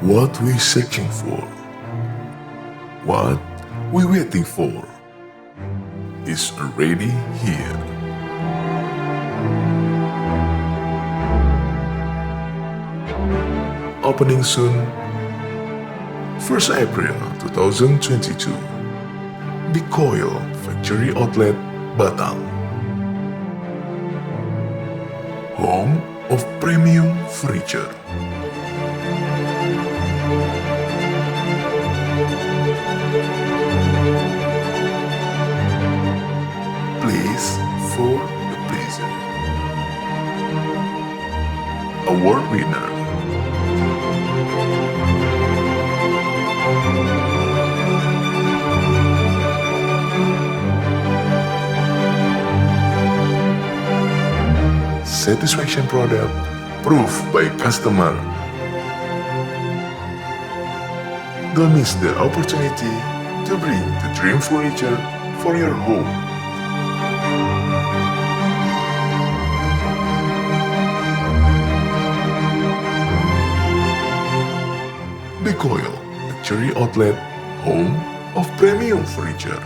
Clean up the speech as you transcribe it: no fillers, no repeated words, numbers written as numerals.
What we searching for? What we waiting for? Is already here. Opening soon, 1st April 2022. Bigkoil Factory Outlet, Batam. Home of premium furniture. Place for the pleasure. Award winner. Satisfaction product proof by customer. Don't miss the opportunity to bring the dream furniture for your home. Bigkoil Factory Outlet, home of premium furniture.